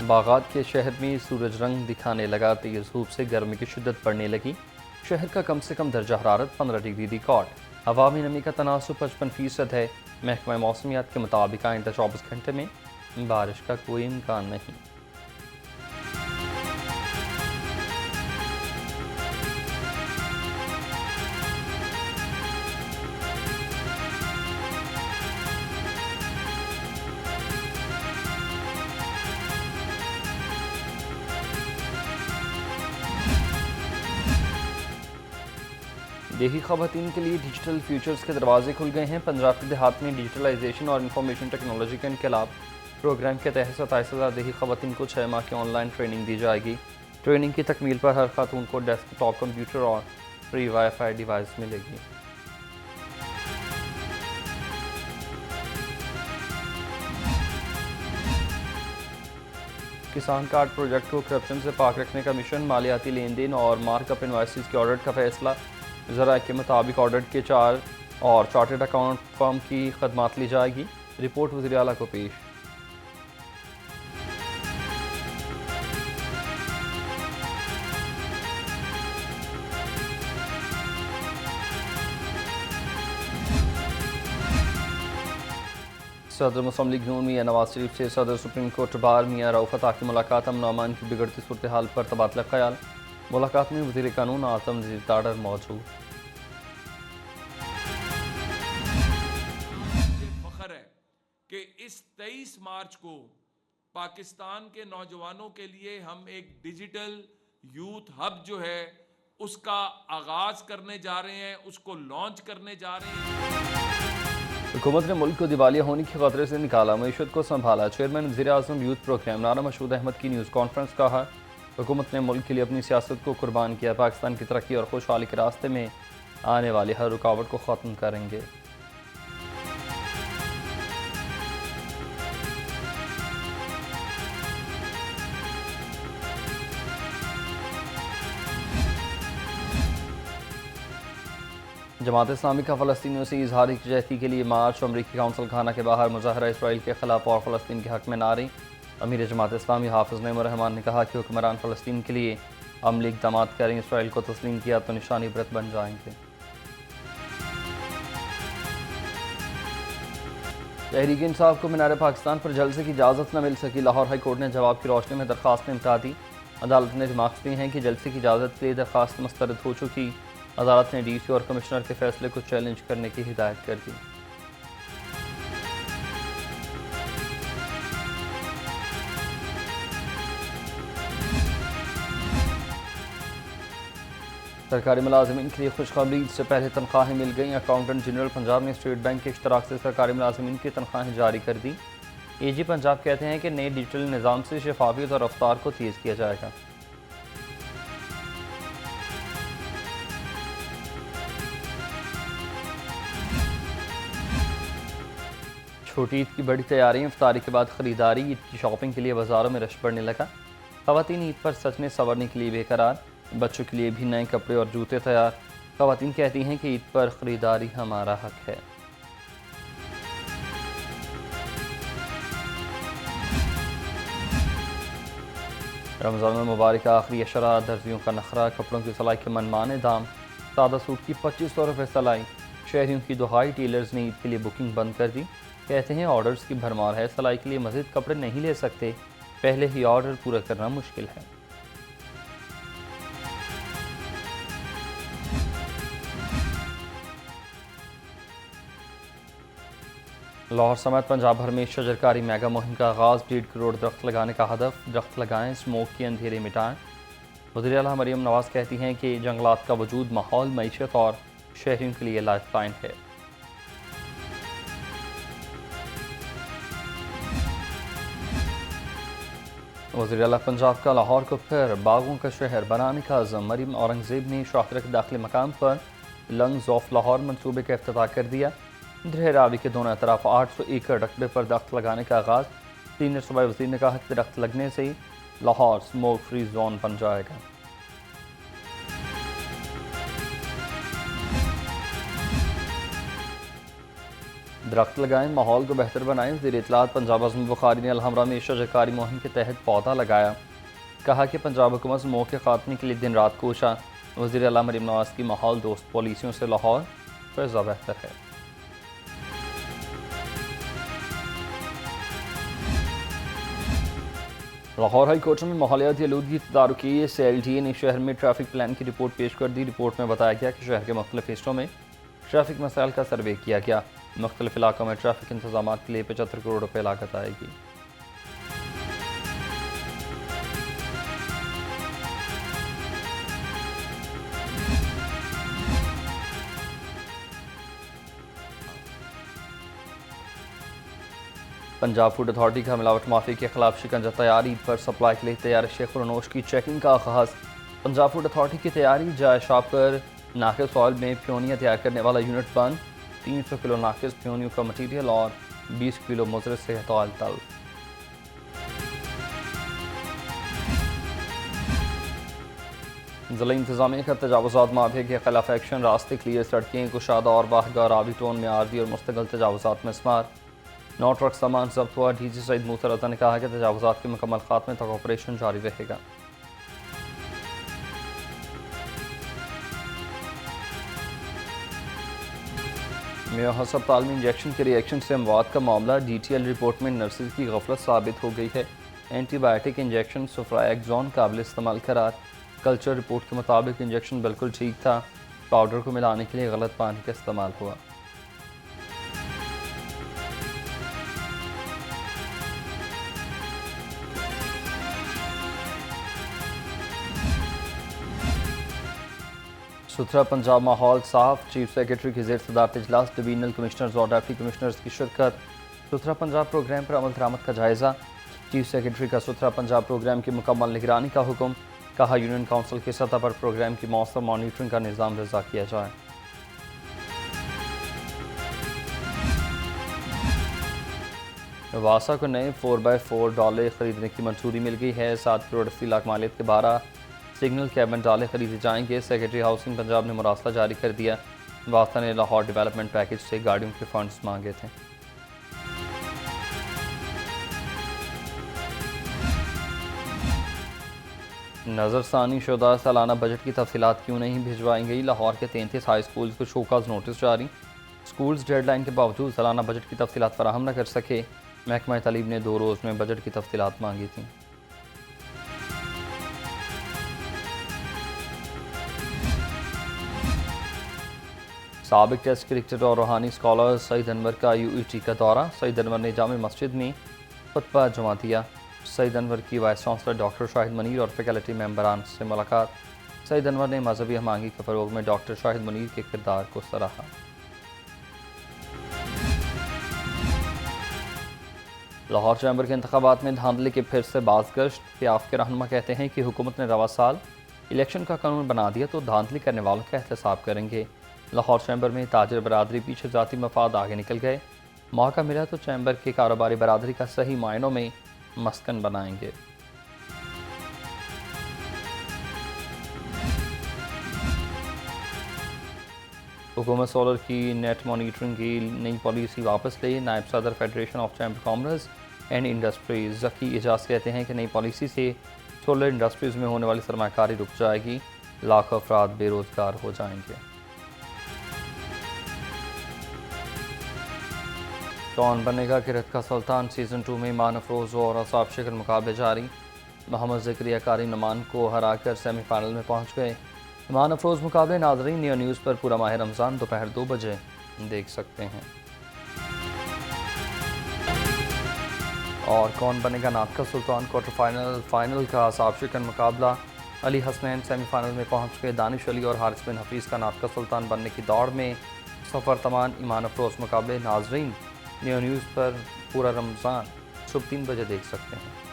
बागात के शहर में सूरज रंग दिखाने लगा, तेज धूप से गर्मी की शिद्दत बढ़ने लगी। शहर का कम से कम दर्जा हरारत 15 डिग्री रिकॉर्ड। हवा में नमी का तनासुब 55% है। महकमा मौसमियात के मुताबिक आइंदा 24 घंटे में बारिश का कोई इम्कान नहीं। देही ख़वातीन के लिए डिजिटल फ्यूचर्स के दरवाजे खुल गए हैं। पंजाब के देहात में डिजिटलाइजेशन और इंफॉर्मेशन टेक्नोलॉजी के इनकलाब प्रोग्राम के तहत 27,000 देही ख़वातीन को 6 माह की ऑनलाइन ट्रेनिंग दी जाएगी। ट्रेनिंग की तकमील पर हर खातून को डेस्कटॉप कंप्यूटर और फ्री वाईफाई डिवाइस मिलेगी। किसान कार्ड प्रोजेक्ट को करप्शन से पाक रखने का मिशन, मालियाती लेन देन और मार्कअप इन्वाइसेस के ऑडिट का फैसला। ज़राए के मुताबिक ऑडिट के 4 और चार्टर्ड अकाउंट फर्म की खदमात ली जाएगी। रिपोर्ट वज़ीर आला को पेश। सदर मुस्लिम लीग नून मियां नवाज शरीफ से सदर सुप्रीम कोर्ट बार मियां रऊफत की मुलाकात। अमन अमान की बिगड़ती सूरत हाल पर तबादला ख्याल। मुलाकात में वज़ीर कानून आज़म नज़ीर ताडर मौजूद। फख्र है कि इस 23 मार्च को पाकिस्तान के नौजवानों के लिए हम एक डिजिटल यूथ हब जो है उसका आगाज करने जा रहे हैं, उसको लॉन्च करने जा रहे हैं। हुकूमत ने मुल्क को दिवालिया होने के खतरे से निकाला, मईशत को संभाला। चेयरमैन वज़ीर आज़म यूथ प्रोग्राम नाना मशहूद अहमद की न्यूज़ कॉन्फ्रेंस। कहा, हुकूमत ने मुल्क के लिए अपनी सियासत को कुर्बान किया। पाकिस्तान की तरक्की और खुशहाली के रास्ते में आने वाली हर रुकावट को ख़त्म करेंगे। जमात इस्लामी का फ़लस्तीनियों से इजहार यकजहती के लिए मार्च। अमरीकी काउंसिल खाना के बाहर मुजाहरा इसराइल के खिलाफ और फ़लस्तीन के हक़ में नारे। अमीर जमात इस्लामी हाफिज़ नईमुर रहमान ने कहा कि हुक्मरान फ़लस्तीन के लिए अमली इक़दाम करें, इसराइल को तस्लीम किया तो निशानी ब्रत बन जाएंगे। तहरीक इंसाफ को मीनार पाकिस्तान पर जलसे की इजाज़त न मिल सकी। लाहौर हाई कोर्ट ने जवाब की रोशनी में दरख्वास्त निपटा दी। अदालत ने रिमार्क्स दिए हैं कि जलसे की इजाज़त के लिए दरख्वास्त मुस्तरद हो चुकी। अदालत ने डीसी और कमिश्नर के फैसले को चैलेंज करने की हिदायत कर दी। सरकारी मुलाजमीन के लिए खुशखबरी, इससे पहले तनख्वाहें मिल गई। अकाउंटेंट जनरल पंजाब ने स्टेट बैंक के इश्तराक से सरकारी मुलाजमीन की तनख्वाहें जारी कर दी। एजी पंजाब कहते हैं कि नए डिजिटल निज़ाम से शफाफियत और रफ्तार को तेज़ किया जाएगा। छोटी ईद की बड़ी तैयारियां, इफ्तारी के बाद ख़रीदारी। ईद की शॉपिंग के लिए बाज़ारों में रश बढ़ने लगा। ख़वातीन ईद पर सजने संवरने के लिए बेकरार। बच्चों के लिए भी नए कपड़े और जूते तैयार। ख़वातीन कहती हैं कि ईद पर ख़रीदारी हमारा हक है। रमज़ान मुबारक आखिरी अशरा, दर्जियों का नखरा। कपड़ों की सिलाई के मनमाने दाम। सादा सूट की 2500 रुपये सिलाई। शहरियों की दुहाई, टेलर्स ने ईद के लिए बुकिंग बंद कर दी। कहते हैं ऑर्डर्स की भरमार है, सिलाई के लिए मज़ीद कपड़े नहीं ले सकते, पहले ही ऑर्डर पूरा करना मुश्किल है। लाहौर समेत पंजाब भर में शजरकारी मेगा मुहिम का आगाज़। 1.5 करोड़ दरख्त लगाने का हदफ। दरख्त लगाएं, स्मोक के अंधेरे मिटाएं। वज़ीर आला मरियम नवाज़ कहती हैं कि जंगलात का वजूद माहौल, मईशत और शहरियों के लिए लाइफ लाइन है। वज़ीर आला पंजाब का लाहौर को फिर बागों का शहर बनाने का अज़म। मरीम औरंगज़ेब ने शाहरा के दाखिली मकाम पर लंग्स ऑफ लाहौर मनसूबे का इफ्तिताह कर दिया। दरिया रावी के दोनों तरफ 800 एकड़ रकबे पर दरख्त लगाने का आगाज़। सीनियर सूबाई वज़ीर ने कहा कि दरख्त लगने से लाहौर स्मोक फ्री जोन बन जाएगा। दरख्त लगाएं, माहौल को बेहतर बनाएं। वज़ीर इत्तलात पंजाब आज़म बुखारी ने अलहमरा में शजरकारी मुहिम के तहत पौधा लगाया। कहा कि पंजाब हुकूमत स्मोक के खात्मे के लिए दिन रात कोशा। वज़ीर आला मरीम नवाज़ की माहौल दोस्त पॉलिसियों से लाहौर फ़िज़ा बेहतर है। लाहौर हाई कोर्ट में माहौलियाती आलूदगी तदारुकी CILTA ने शहर में ट्रैफिक प्लान की रिपोर्ट पेश कर दी। रिपोर्ट में बताया गया कि शहर के मुख्तलिफ हिस्सों में ट्रैफिक मसाइल का सर्वे किया गया। मुख्तलिफ इलाकों में ट्रैफिक इंतजाम के लिए 75 करोड़ रुपये लागत आएगी। पंजाब फूड अथॉरिटी का मिलावट माफी के खिलाफ शिकंजा तैयारी। ईद पर सप्लाई के लिए तैयार शेख रनोश की चेकिंग का आगाज। पंजाब फूड अथॉरिटी की तैयारी। जाय शॉप पर नाकिस ऑयल में प्योनिया तैयार करने वाला यूनिट बंद। 300 किलो नाकिस प्योनियों का मटीरियल और 20 किलो मुजर से ऑयल तलब। ज़िला इंतजामिया का तजावुज़ात माफिया के खिलाफ एक्शन। रास्ते क्लियर, सड़कें कुशादा और बाहगा। रावी टोन में आरजी और मुस्तकिल तजावुज़ात में स्मार। 9 ट्रक सामान जब्त हुआ। DG सईद मूसा रज़ा ने कहा कि तजावुज़ात के मुकम्मल खात्मे तक ऑपरेशन जारी रहेगा। मेयो अस्पताल में इंजेक्शन के रिएक्शन से अमवात का मामला। DTL रिपोर्ट में नर्सिस की गफलत साबित हो गई है। एंटीबायोटिक इंजेक्शन सुफ्राएक्जोन काबिल इस्तेमाल करार। कल्चर रिपोर्ट के मुताबिक इंजेक्शन बिल्कुल ठीक था। पाउडर को मिलाने के लिए गलत पानी का इस्तेमाल हुआ। सुथरा पंजाब माहौल साफ। चीफ सेक्रेटरी की ज़ेर सदारत इजलास। डिवीजनल कमिश्नर्स और डिप्टी कमिश्नर्स की शिरकत। सुथरा पंजाब प्रोग्राम पर अमल दरामद का जायज़ा। चीफ सेक्रेटरी का सुथरा पंजाब प्रोग्राम की मुकम्मल निगरानी का हुक्म। कहा यूनियन काउंसिल की सतह पर प्रोग्राम की मौसम मॉनिटरिंग का निज़ाम वज़ा किया जाए। वासा को नए 4x4 डाले खरीदने की मंजूरी मिल गई है। 7 करोड़ 80 लाख मालियत के 12 सिग्नल कैबिन डाले खरीदे जाएंगे। सेक्रेटरी हाउसिंग पंजाब ने मुरासला जारी कर दिया। वासा ने लाहौर डेवलपमेंट पैकेज से गाड़ियों के फंड्स मांगे थे। नज़रसानी शुदा सालाना बजट की तफसीलात क्यों नहीं भिजवाई गई। लाहौर के 33 हाई स्कूल्स को शोकाज नोटिस जारी। स्कूल्स डेडलाइन के बावजूद सालाना बजट की तफसीलात फराहम न कर सके। महकमा तालीम ने 2 रोज़ में बजट की तफसीलात मांगी थी। साबिक टेस्ट क्रिकेटर और रूहानी स्कॉलर सईद अनवर का UET का दौरा। सईद अनवर ने जामे मस्जिद में खुतबा जमा दिया। सईद अनवर की vice chancellor doctor Shahid Munir और फैकल्टी मेंबरान से मुलाकात। सईद अनवर ने मजहबी हमांगी के फ़रोग में डॉक्टर शाहिद मुनीर के किरदार को सराहा। लाहौर चैम्बर के इंतखाबात में धांधली के फिर से बाज़गश्त। PAF के रहनुमा कहते हैं कि हुकूमत ने रवा साल इलेक्शन का कानून बना दिया तो धांधली करने वालों का एहतसाब करेंगे। लाहौर चैम्बर में ताजर बरादरी पीछे जाती मफाद आगे निकल गए। मौका मिला तो चैम्बर के कारोबारी बरादरी का सही मायनों में मस्कन बनाएंगे। हुकूमत सोलर की नेट मॉनिटरिंग की नई पॉलिसी वापस ले। नायब सदर federation of chamber commerce and industries Zaki Ejaz कहते हैं कि नई पॉलिसी से सोलर इंडस्ट्रीज़ में होने वाली सरमाकारी रुक जाएगी। लाखों अफराद बेरोज़गार हो जाएंगे। कौन बनेगा किरत का सुल्तान सीज़न 2 में ईमान अफरोज़ और असाब शिकल मुकाबले जारी। मोहम्मद ज़करिया कारी नुमान को हराकर सेमीफाइनल में पहुंच गए। ईमान अफरोज़ मुकाबले नाज़रीन नियो न्यूज़ पर पूरा माह रमज़ान दोपहर 2 बजे देख सकते हैं। और कौन बनेगा नात का सुल्तान क्वार्टर फाइनल का असाब शिकल मुकाबला। अली हसनैन सेमीफाइनल में पहुंच गए। दानिश अली और हारिस बिन हफीज़ का नात का सुल्तान बनने की दौड़ में सफ़र तमान। ईमान अफरोज़ मुकाबले नाज़रीन नियो न्यूज़ पर पूरा रमज़ान सुबह 3 बजे देख सकते हैं।